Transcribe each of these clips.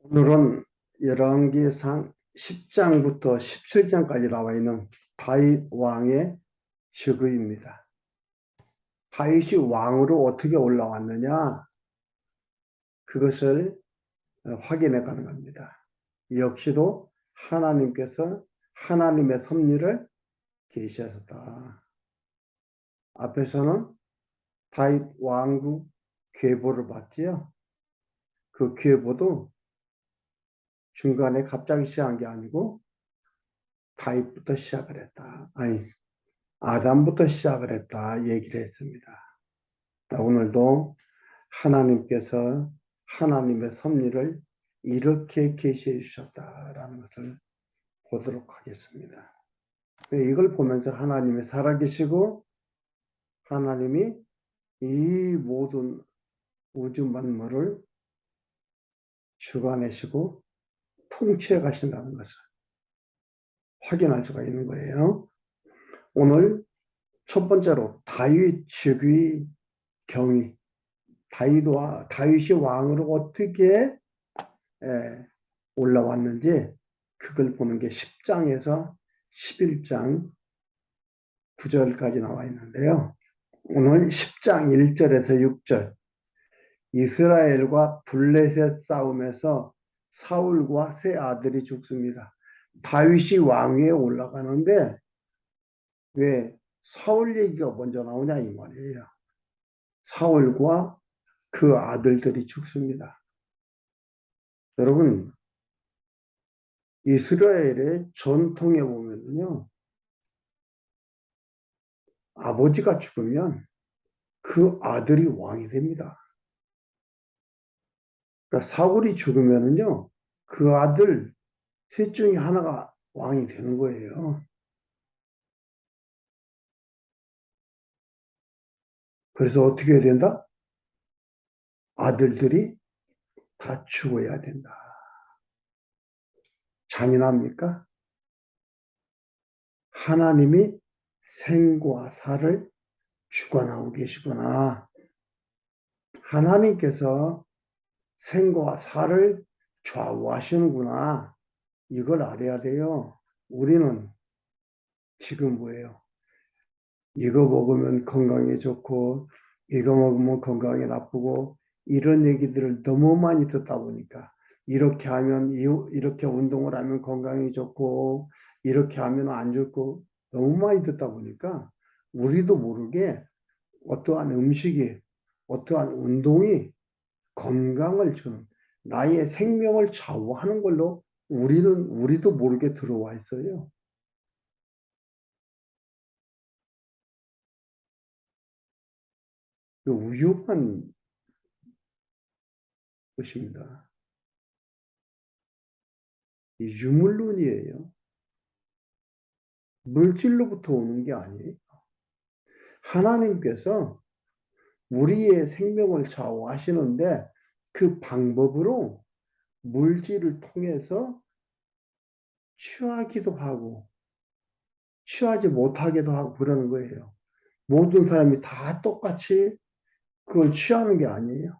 오늘은 열왕기상 10장부터 17장까지 나와 있는 다윗 왕의 즉위입니다. 다윗이 왕으로 어떻게 올라왔느냐? 그것을 확인해 가는 겁니다. 역시도 하나님께서 하나님의 섭리를 계시하셨다. 앞에서는 다윗 왕국 계보를 봤지요. 그 계보도 중간에 갑자기 시작한 게 아니고 다윗부터 시작을 했다. 아니, 아담부터 시작을 했다 얘기를 했습니다. 오늘도 하나님께서 하나님의 섭리를 이렇게 계시해 주셨다라는 것을 보도록 하겠습니다. 이걸 보면서 하나님이 살아계시고 하나님이 이 모든 우주 만물을 주관하시고 통치해 가신다는 것을 확인할 수가 있는 거예요. 오늘 첫 번째로 다윗 즉위 경위, 다윗이 왕으로 어떻게 올라왔는지 그걸 보는 게 10장에서 11장 9절까지 나와 있는데요. 오늘 10장 1절에서 6절 이스라엘과 블레셋 싸움에서 사울과 세 아들이 죽습니다. 다윗이 왕위에 올라가는데 왜 사울 얘기가 먼저 나오냐 이 말이에요. 사울과 그 아들들이 죽습니다. 여러분, 이스라엘의 전통에 보면요, 아버지가 죽으면 그 아들이 왕이 됩니다. 그러니까 사울이 죽으면요, 그 아들 셋 중에 하나가 왕이 되는 거예요. 그래서 어떻게 해야 된다? 아들들이 다 죽어야 된다. 잔인합니까? 하나님이 생과 사를 주관하고 계시구나. 하나님께서 생과 사를 좌우하시는구나. 이걸 알아야 돼요. 우리는 지금 뭐예요? 이거 먹으면 건강에 좋고 이거 먹으면 건강에 나쁘고 이런 얘기들을 너무 많이 듣다 보니까 이렇게 하면 이렇게 운동을 하면 건강에 좋고 이렇게 하면 안 좋고 너무 많이 듣다 보니까 우리도 모르게 어떠한 음식이 어떠한 운동이 건강을 주는 나의 생명을 좌우하는 걸로 우리도 모르게 들어와 있어요. 위험한 것입니다. 유물론이에요. 물질로부터 오는 게 아니에요. 하나님께서 우리의 생명을 좌우하시는데 그 방법으로 물질을 통해서 취하기도 하고 취하지 못하기도 하고 그러는 거예요. 모든 사람이 다 똑같이 그걸 취하는 게 아니에요.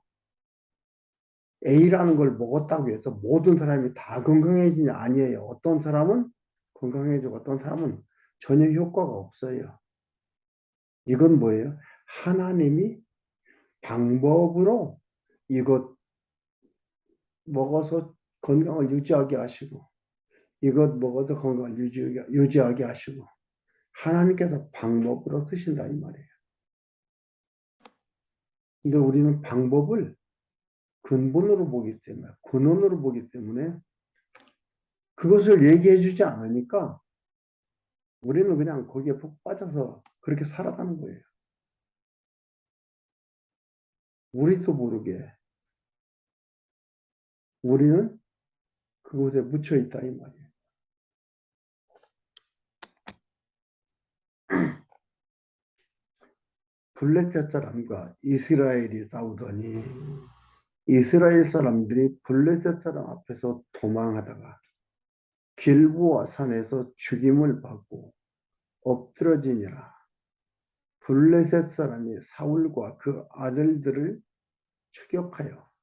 A라는 걸 먹었다고 해서 모든 사람이 다 건강해지냐 아니에요. 어떤 사람은 건강해지고 어떤 사람은 전혀 효과가 없어요. 이건 뭐예요? 하나님이 방법으로 이것 먹어서 건강을 유지하게 하시고 이것 먹어서 건강을 유지하게 하시고 하나님께서 방법으로 쓰신다 이 말이에요. 근데 우리는 방법을 근본으로 보기 때문에 근원으로 보기 때문에 그것을 얘기해 주지 않으니까 우리는 그냥 거기에 푹 빠져서 그렇게 살아가는 거예요. 우리도 모르게 우리는 그곳에 묻혀 있다 이 말이에요. 블레셋 사람과 이스라엘이 싸우더니 이스라엘 사람들이 블레셋 사람 앞에서 도망하다가 길보아 산에서 죽임을 받고 엎드러지니라. 블레셋 사람이 사울과 그 아들들을 추격하여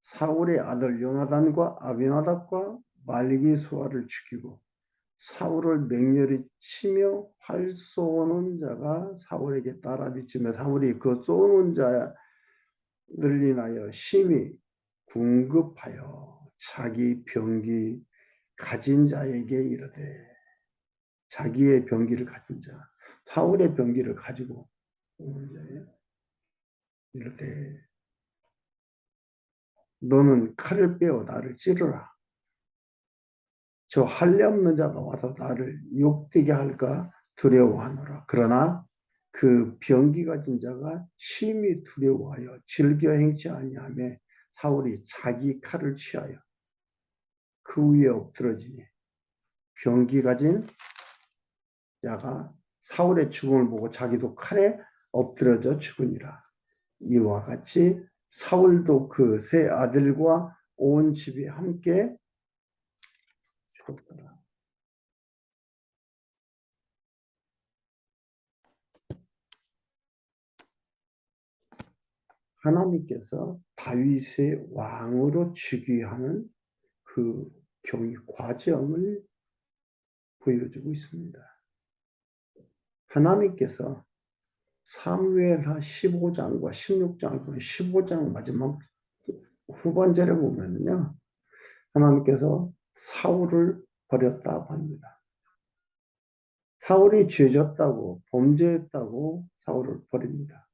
사울의 아들 요나단과 아비나답과 말기수아를 죽이고 사울을 맹렬히 치며 활 쏘는 자가 사울에게 따라 비치며 사울이 그 쏘는 자를 인하여 심히 궁급하여 자기 병기 가진 자에게 이르되 자기의 병기를 가진 자 사울의 병기를 가지고 오는 자에 이르되 너는 칼을 빼어 나를 찌르라. 저 할례 없는 자가 와서 나를 욕되게 할까 두려워하노라. 그러나 그 병기 가진 자가 심히 두려워하여 즐겨 행치 아니하며 사울이 자기 칼을 취하여 그 위에 엎드러지니 병기 가진 자가 사울의 죽음을 보고 자기도 칼에 엎드려져 죽으니라. 이와 같이 사울도 그 세 아들과 온 집이 함께 죽었더라. 하나님께서 다윗의 왕으로 즉위하는 그 경위 과정을 보여주고 있습니다. 하나님께서 사무엘하 15장과 16장을 보면 15장 마지막 후반절에 보면요. 하나님께서 사울을 버렸다고 합니다. 사울이 죄졌다고 범죄했다고 사울을 버립니다.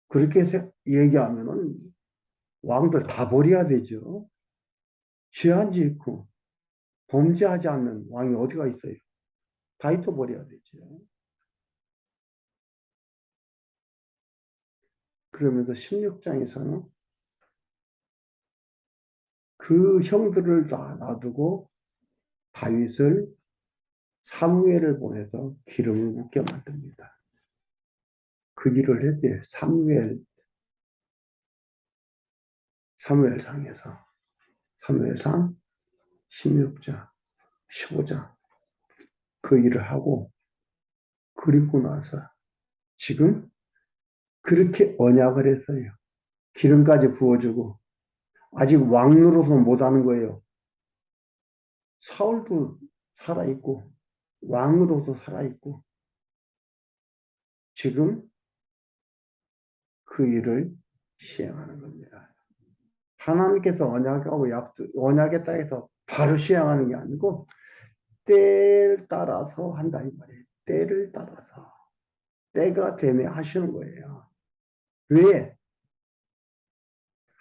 그렇게 얘기하면은 왕들 다 버려야 되죠. 죄한 지 있고 범죄하지 않는 왕이 어디가 있어요? 다윗도 버려야 되죠. 그러면서 16장에서는 그 형들을 다 놔두고 다윗을 사무엘을 보내서 기름을 붓게 만듭니다. 그 일을 했대요. 사무엘상 16장, 15장 그 일을 하고 그리고 나서 지금 그렇게 언약을 했어요. 기름까지 부어주고 아직 왕 노릇은 못하는 거예요. 사울도 살아있고 왕으로도 살아있고 지금 그 일을 시행하는 겁니다. 하나님께서 언약하고 언약에 따라서 바로 시행하는 게 아니고 때를 따라서 한다 이 말이에요. 때를 따라서 때가 되면 하시는 거예요. 왜?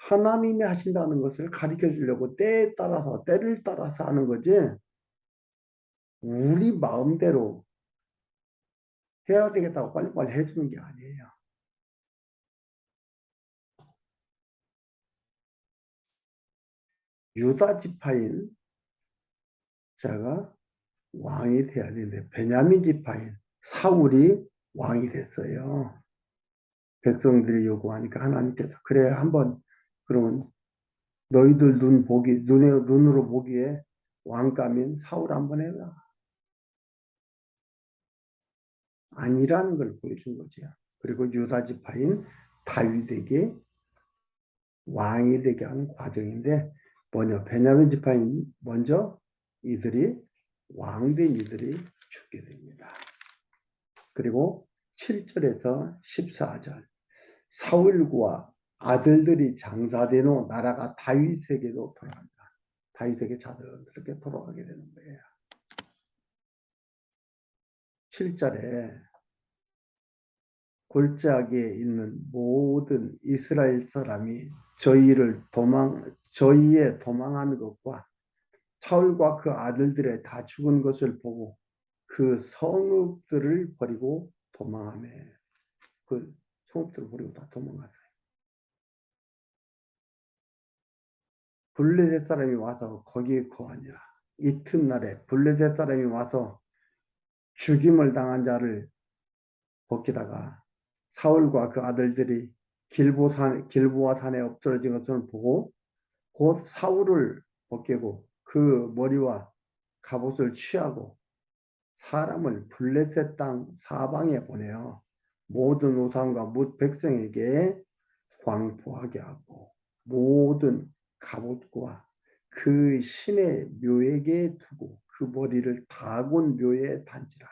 하나님이 하신다는 것을 가르쳐 주려고 때에 따라서 때를 따라서 하는 거지 우리 마음대로 해야 되겠다고 빨리빨리 해주는 게 아니에요. 유다 지파인 자가 왕이 돼야 되는데 베냐민 지파인 사울이 왕이 됐어요. 백성들이 요구하니까 하나님께서 그래 한번 그러면 너희들 눈으로 보기에 왕감인 사울 한번 해라. 아니라는 걸 보여준 거죠. 그리고 유다 지파인 다윗에게 왕이 되게 하는 과정인데 뭐냐 베냐민 지파인 먼저 이들이 왕된 이들이 죽게 됩니다. 그리고 7절에서 14절 사울과 아들들이 장사된 후 나라가 다윗에게도 돌아간다. 다윗에게 자연스럽게 돌아가게 되는 거예요. 7절에 골짜기에 있는 모든 이스라엘 사람이 저희의 도망하는 것과 사울과 그 아들들의 다 죽은 것을 보고 그 성읍들을 버리고 도망하며 그 성읍들을 버리고 다 도망갔어요. 블레셋 사람이 와서 거기에 거하니라. 이튿날에 블레셋 사람이 와서 죽임을 당한 자를 벗기다가 사울과 그 아들들이 길보아 산에 엎드러진 것을 보고 곧 사울을 벗기고 그 머리와 갑옷을 취하고 사람을 블레셋 땅 사방에 보내어 모든 우상과 뭇 백성에게 광포하게 하고 모든 갑옷과 그 신의 묘에게 두고 그 머리를 다곤 묘에 단지라.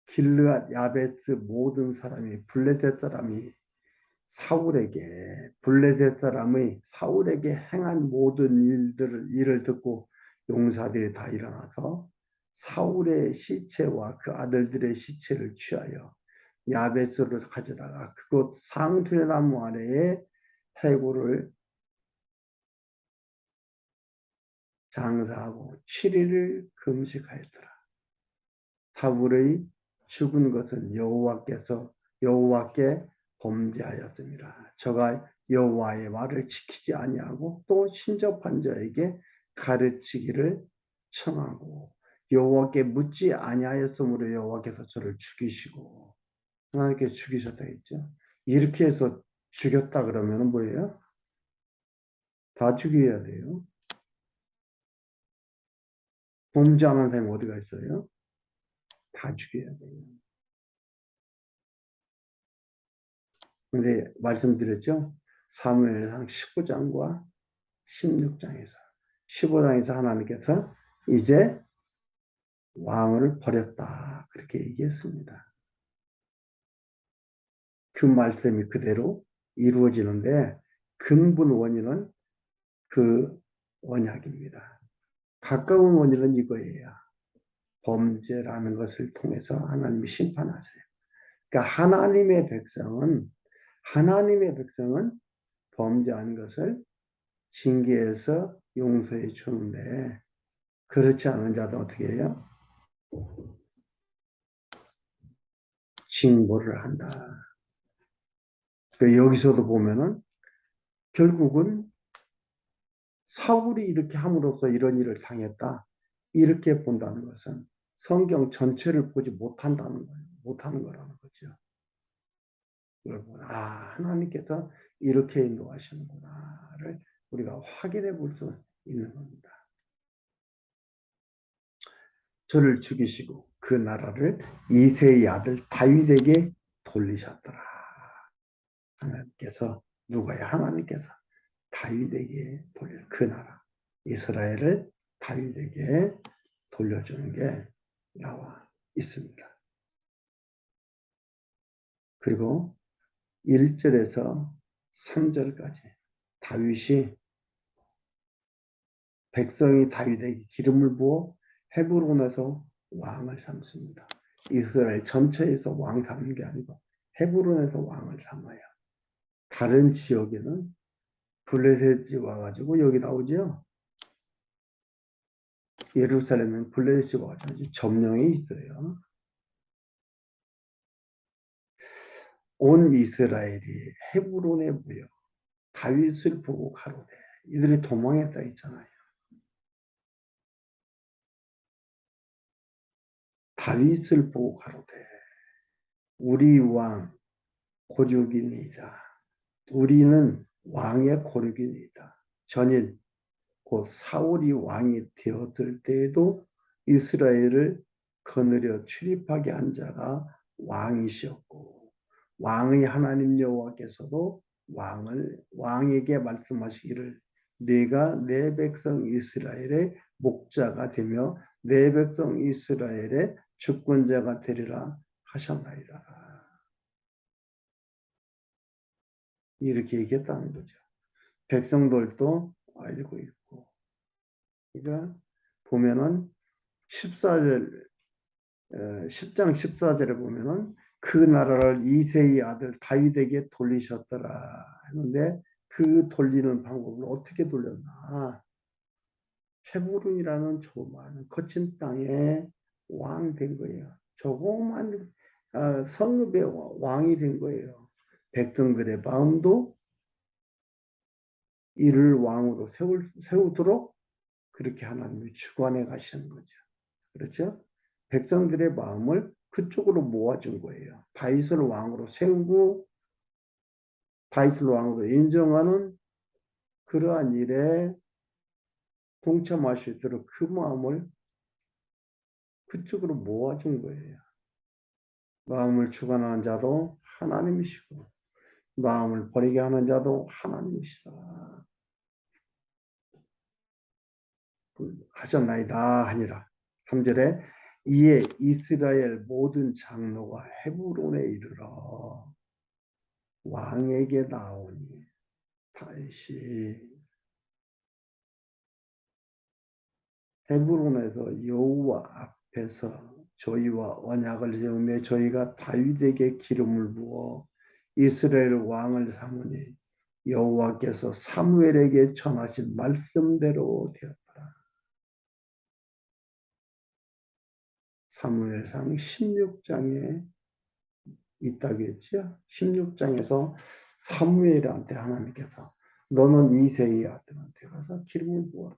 길르앗 야베스 모든 사람이 블레셋 사람이 블레셋 사람의 사울에게 행한 모든 일을 듣고 용사들이 다 일어나서 사울의 시체와 그 아들들의 시체를 취하여 야베스로 가져다가 그곳 상투의 나무 아래에 해골을 장사하고 7일을 금식하였더라. 사울의 죽은 것은 여호와께 범죄하였습니다. 저가 여호와의 말을 지키지 아니하고 또 신접한 자에게 가르치기를 청하고 여호와께 묻지 아니하였으므로 여호와께서 저를 죽이시고 하나님께 죽이셨다 했죠. 이렇게 해서 죽였다 그러면 뭐예요? 다 죽여야 돼요. 범죄하는 사람이 어디가 있어요? 다 죽여야 돼요. 근데 말씀드렸죠? 사무엘상 19장과 16장에서 15장에서 하나님께서 이제 왕을 버렸다 그렇게 얘기했습니다. 그 말씀이 그대로 이루어지는데 근본 원인은 그 언약입니다. 가까운 원인은 이거예요. 범죄라는 것을 통해서 하나님이 심판하세요. 그러니까 하나님의 백성은 범죄한 것을 징계해서 용서해 주는데 그렇지 않은 자도 어떻게 해요? 징벌을 한다. 그러니까 여기서도 보면은 결국은 사울이 이렇게 함으로써 이런 일을 당했다. 이렇게 본다는 것은 성경 전체를 보지 못한다는 거예요. 못하는 거라는 거죠. 여러분, 하나님께서 이렇게 인도하시는구나를 우리가 확인해 볼 수 있는 겁니다. 저를 죽이시고 그 나라를 이새의 아들 다윗에게 돌리셨더라. 하나님께서 누가야? 하나님께서 다윗에게 돌려 그 나라 이스라엘을 다윗에게 돌려주는 게 나와 있습니다. 그리고 1절에서 3절까지 다윗이 백성이 다윗에게 기름을 부어 헤브론에서 왕을 삼습니다. 이스라엘 전체에서 왕 삼는 게 아니고 헤브론에서 왕을 삼아요. 다른 지역에는 블레셋이 와가지고 여기 나오죠. 예루살렘은 블레셋이 와가지고 점령이 있어요. 온 이스라엘이 헤브론에 모여 다윗을 보고 가로되 이들이 도망했다 있잖아요. 다윗을 보고 가로되 우리 왕 고륙이니이다. 우리는 왕의 고륙이니이다. 전일 곧 사울이 왕이 되었을 때에도 이스라엘을 거느려 출입하게 한 자가 왕이셨고 왕의 하나님 여호와께서도 왕에게 말씀하시기를 네가 내 백성 이스라엘의 목자가 되며 내 백성 이스라엘의 주권자가 되리라 하셨나이다. 이렇게 얘기했다는 거죠. 백성들도 알고 있고. 그러니까 보면은 14절, 10장 14절에 보면은 그 나라를 이새의 아들 다윗에게 돌리셨더라 했는데 그 돌리는 방법을 어떻게 돌렸나? 헤브론이라는 조그마한 거친 땅에 왕 된 거예요. 조그만 성읍의 왕이 된 거예요. 백성들의 마음도 이를 왕으로 세우도록 그렇게 하나님이 주관해 가시는 거죠. 그렇죠? 백성들의 마음을 그쪽으로 모아준 거예요. 다윗을 왕으로 세우고 다윗을 왕으로 인정하는 그러한 일에 동참할 수 있도록 그 마음을 그쪽으로 모아준 거예요. 마음을 주관하는 자도 하나님이시고 마음을 버리게 하는 자도 하나님이시라 하셨나이다 하니라. 3절에 이에 이스라엘 모든 장로가 헤브론에 이르러 왕에게 나오니 다윗이 헤브론에서 여호와 앞에서 저희와 언약을 세우며 저희가 다윗에게 기름을 부어 이스라엘 왕을 삼으니 여호와께서 사무엘에게 전하신 말씀대로 되었더라. 사무엘상 16장에 있다고 했죠. 16장에서 사무엘한테 하나님께서 너는 이새의 아들한테 가서 기름을 부어라.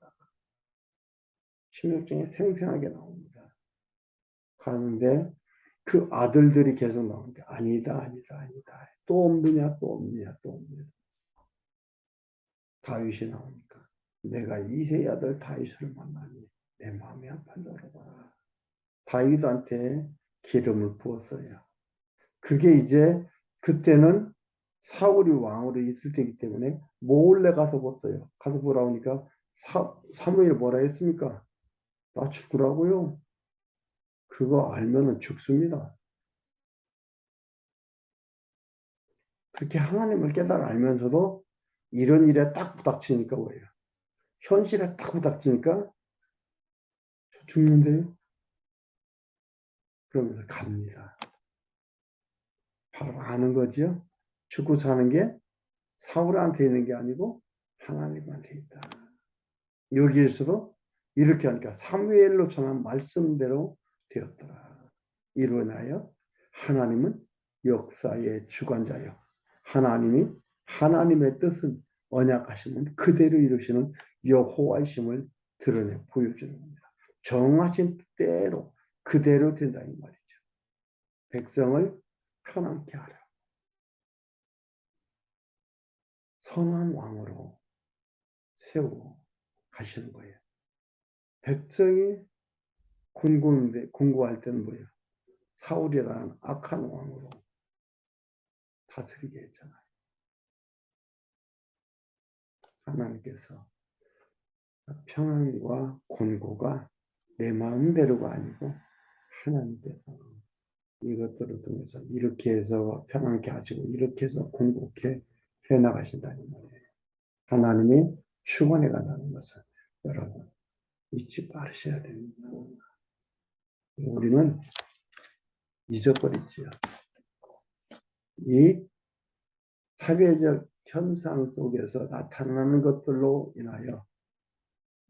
16장에 생생하게 나옵니다. 가는데 그 아들들이 계속 나오는데 아니다 아니다 아니다 또 없느냐 또 없느냐 또 없느냐 다윗이 나오니까 내가 이새의 아들 다윗을 만나니 내 마음이 아파져라. 다윗한테 기름을 부었어요. 그게 이제 그때는 사울이 왕으로 있을 때이기 때문에 몰래 가서 봤어요. 가서 보라 하니까 사무엘이 뭐라 했습니까? 나 죽으라고요. 그거 알면은 죽습니다. 그렇게 하나님을 깨달아 알면서도 이런 일에 딱 부닥치니까 뭐예요? 현실에 딱 부닥치니까 저 죽는데요? 그러면서 갑니다. 바로 아는 거죠. 죽고 사는 게 사울한테 있는 게 아니고 하나님한테 있다. 여기에서도 이렇게 하니까 사무엘로 전한 말씀대로 되었더라. 이로 인하여 하나님은 역사의 주관자요. 하나님이 하나님의 뜻은 언약하심은 그대로 이루시는 여호와이심을 드러내 보여주는 겁니다. 정하신 뜻대로 그대로 된다 이 말이죠. 백성을 편안케 하라. 선한 왕으로 세워 가시는 거예요. 백성이 궁고할 때는 뭐예요? 사울이라는 악한 왕으로 다스리게 했잖아요. 하나님께서 평안과 곤고가 내 마음대로가 아니고 하나님께서 이것들을 통해서 이렇게 해서 편안하게 하시고 이렇게 해서 곤고케 해나가신다 이 말이에요. 하나님이 축원해 간다는 것을 여러분 잊지 마셔야 됩니다. 우리는 잊어버리지요. 이 사회적 현상 속에서 나타나는 것들로 인하여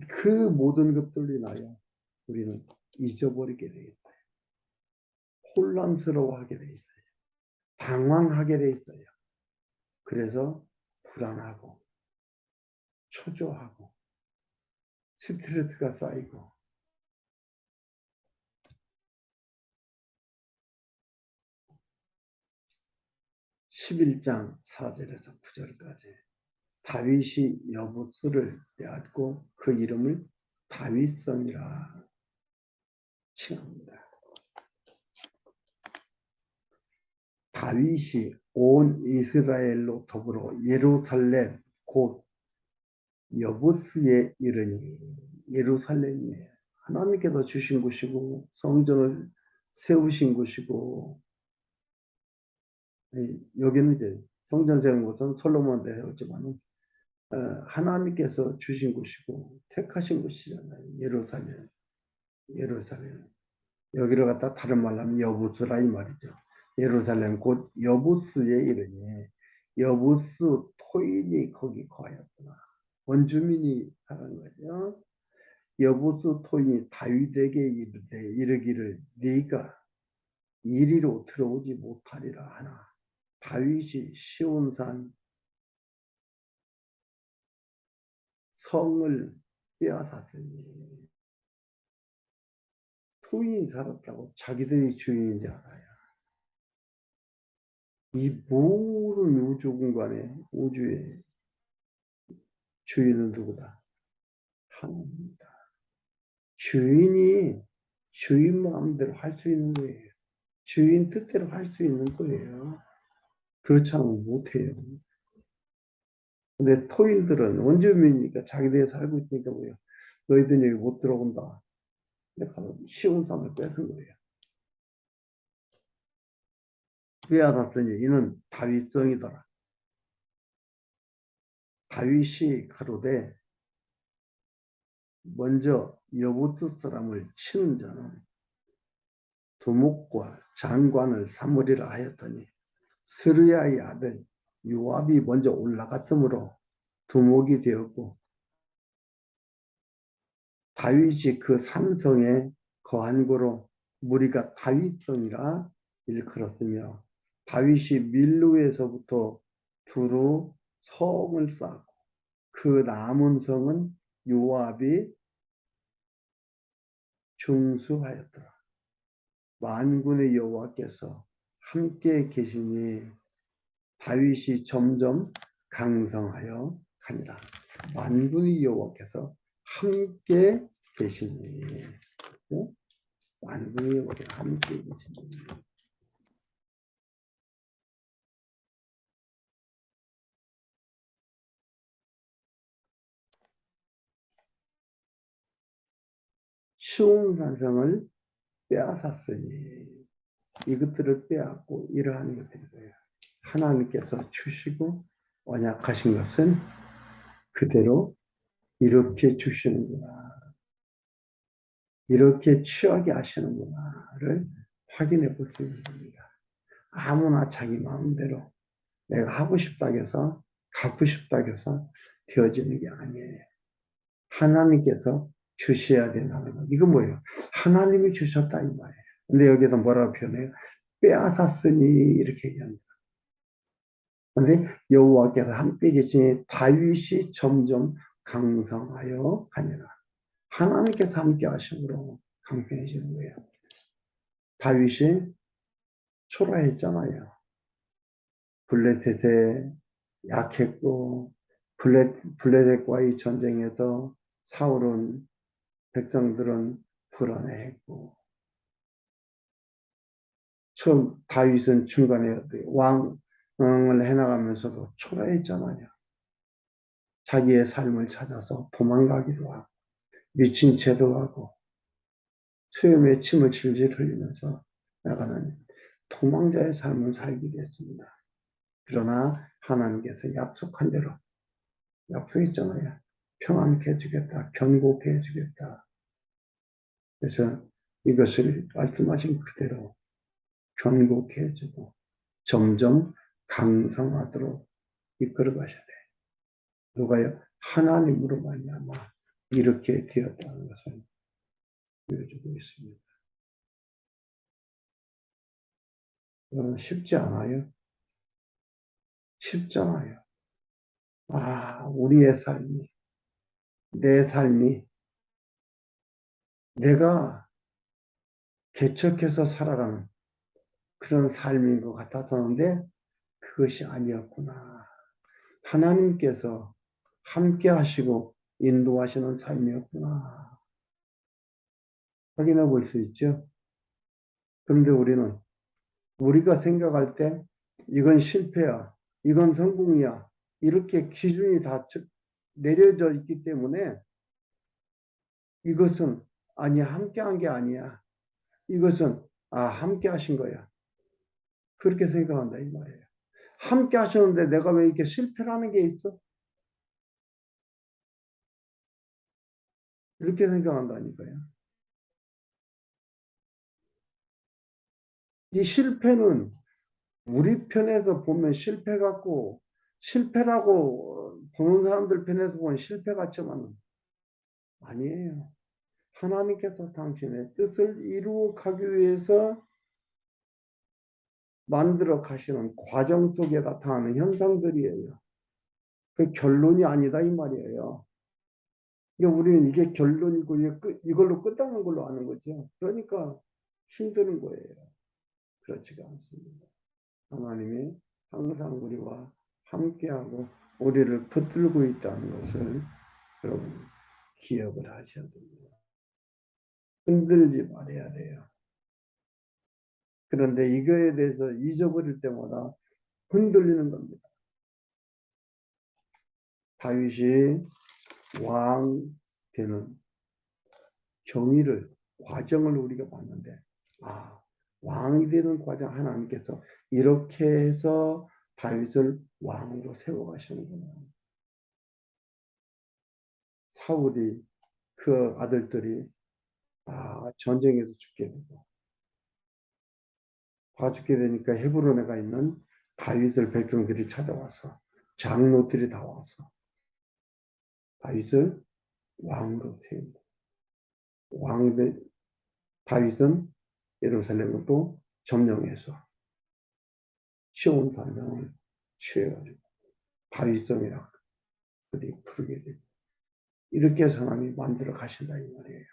그 모든 것들로 인하여 우리는 잊어버리게 돼 있어요. 혼란스러워하게 돼 있어요. 당황하게 돼 있어요. 그래서 불안하고 초조하고 스트레스가 쌓이고 11장 4절에서 9절까지 다윗이 여부수를 빼앗고 그 이름을 다윗성이라 칭합니다. 다윗이 온 이스라엘로 더불어 예루살렘 곧 여부스에 이르니 예루살렘이 하나님께서 주신 곳이고 성전을 세우신 곳이고 여기는 이제 성전 세운 곳은 솔로몬도 세웠지만 하나님께서 주신 곳이고 택하신 곳이잖아요. 예루살렘. 여기를 갖다 다른 말로 하면 여부스라 이 말이죠. 예루살렘 곧 여부스에 이르니 여부스 토인이 거기 거하였구나. 원주민이 사는 거죠. 여부스 토인이 다윗에게 이르기를 네가 이리로 들어오지 못하리라 하나 다윗이 시온산 성을 빼앗았으니 토인이 살았다고 자기들이 주인인지 알아요. 이 모든 우주 공간의 우주의 주인은 누구다? 하나님입니다. 주인이 주인 마음대로 할 수 있는 거예요. 주인 뜻대로 할 수 있는 거예요. 그렇지 않으면 못해요. 근데 토일들은 원주민이니까 자기들이 살고 있으니까 뭐예요? 너희들 여기 못 들어온다. 근데 가서 쉬운 산을 뺏은 거예요. 빼앗았으니 이는 다윗성이더라. 다윗이 가로되 먼저 여부스 사람을 치는 자는 두목과 장관을 삼으리라 하였더니 스루야의 아들 요압이 먼저 올라갔으므로 두목이 되었고 다윗이 그 산성에 거한 고로 무리가 다윗성이라 일컬었으며 다윗이 밀루에서부터 두루 성을 쌓고 그 남은 성은 요압이 중수하였더라. 만군의 여호와께서 함께 계시니 다윗이 점점 강성하여 가니라. 만군의 여호와께서 함께 계시니 만군의 여호와께서 함께 계시니 쉬운 산성을 빼앗았으니 이것들을 빼앗고 이러한 것들이에요. 하나님께서 주시고 언약하신 것은 그대로 이렇게 주시는구나. 이렇게 취하게 하시는구나를 확인해 볼 수 있는 겁니다. 아무나 자기 마음대로 내가 하고 싶다 해서 갖고 싶다 해서 되어지는 게 아니에요. 하나님께서 주셔야 된다는 거. 이건 뭐예요? 하나님이 주셨다 이 말이에요. 근데 여기서 뭐라고 표현해요? 빼앗았으니 이렇게 얘기합니다. 근데 여호와께서 함께 계시니 다윗이 점점 강성하여 가니라. 하나님께서 함께 하심으로 강성해지는 거예요. 다윗이 초라했잖아요. 블레셋에 약했고 블레셋과의 전쟁에서 사울은 백성들은 불안해했고 처음 다윗은 중간에 왕을 해나가면서도 초라했잖아요. 자기의 삶을 찾아서 도망가기도 하고 미친 채도 하고 수염에 침을 질질 흘리면서 나가는 도망자의 삶을 살기도 했습니다. 그러나 하나님께서 약속한 대로 약속했잖아요. 평안케 해주겠다. 견고케 해주겠다. 그래서 이것을 말씀하신 그대로 견고케 해주고 점점 강성하도록 이끌어 가셔야 돼. 누가요? 하나님으로 말미암아 이렇게 되었다는 것을 보여주고 있습니다. 여러분 쉽지 않아요? 쉽잖아요. 우리의 삶이, 내 삶이 내가 개척해서 살아가는 그런 삶인 것 같았었는데 그것이 아니었구나. 하나님께서 함께 하시고 인도하시는 삶이었구나. 확인해 볼 수 있죠. 그런데 우리가 생각할 때 이건 실패야, 이건 성공이야. 이렇게 기준이 다 내려져 있기 때문에 이것은 아니야, 함께 한 게 아니야. 이것은 함께 하신 거야. 그렇게 생각한다 이 말이에요. 함께 하셨는데 내가 왜 이렇게 실패라는 게 있어? 이렇게 생각한다니까요. 이 실패는 우리 편에서 보면 실패 같고 실패라고 보는 사람들 편에서 보면 실패 같지만 아니에요. 하나님께서 당신의 뜻을 이루어 가기 위해서 만들어 가시는 과정 속에 나타나는 현상들이에요. 그 결론이 아니다 이 말이에요. 그러니까 우리는 이게 결론이고 이걸로 끝나는 걸로 아는 거죠. 그러니까 힘드는 거예요. 그렇지가 않습니다. 하나님이 항상 우리와 함께하고 우리를 붙들고 있다는 것을 여러분 기억을 하셔야 됩니다. 흔들지 말아야 돼요. 그런데 이거에 대해서 잊어버릴 때마다 흔들리는 겁니다. 다윗이 왕 되는 과정을 우리가 봤는데, 왕이 되는 과정 하나님께서 이렇게 해서 다윗을 왕으로 세워가시는구나. 사울이 그 아들들이 전쟁에서 죽게 되고 다 죽게 되니까 헤브론에 가 있는 다윗을 백성들이 찾아와서 장로들이 다 와서 다윗을 왕으로 세운다. 다윗은 예루살렘을 또 점령해서 시온 산당을 취해가지고 다윗성이라고 그리 부르게 되고 이렇게 해서 하나님이 만들어 가신다 이 말이에요.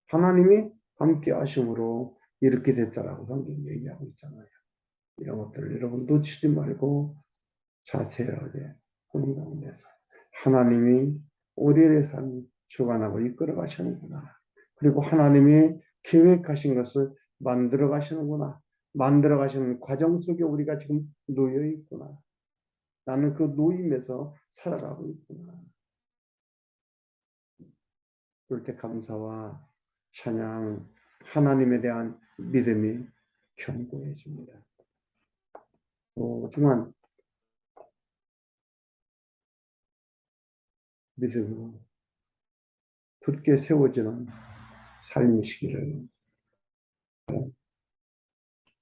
하나님이 함께 하심으로 이렇게 됐다라고 성경이 얘기하고 있잖아요. 이런 것들을 여러분 놓치지 말고 자세하게 하는 가운데서 하나님이 우리의 삶 주관하고 이끌어 가시는구나. 그리고 하나님이 계획하신 것을 만들어 가시는구나. 만들어 가시는 과정 속에 우리가 지금 놓여 있구나. 나는 그 놓임에서 살아가고 있구나. 그럴 때 감사와 찬양, 하나님에 대한 믿음이 견고해집니다. 소중한 믿음으로 굳게 세워지는 삶이시기를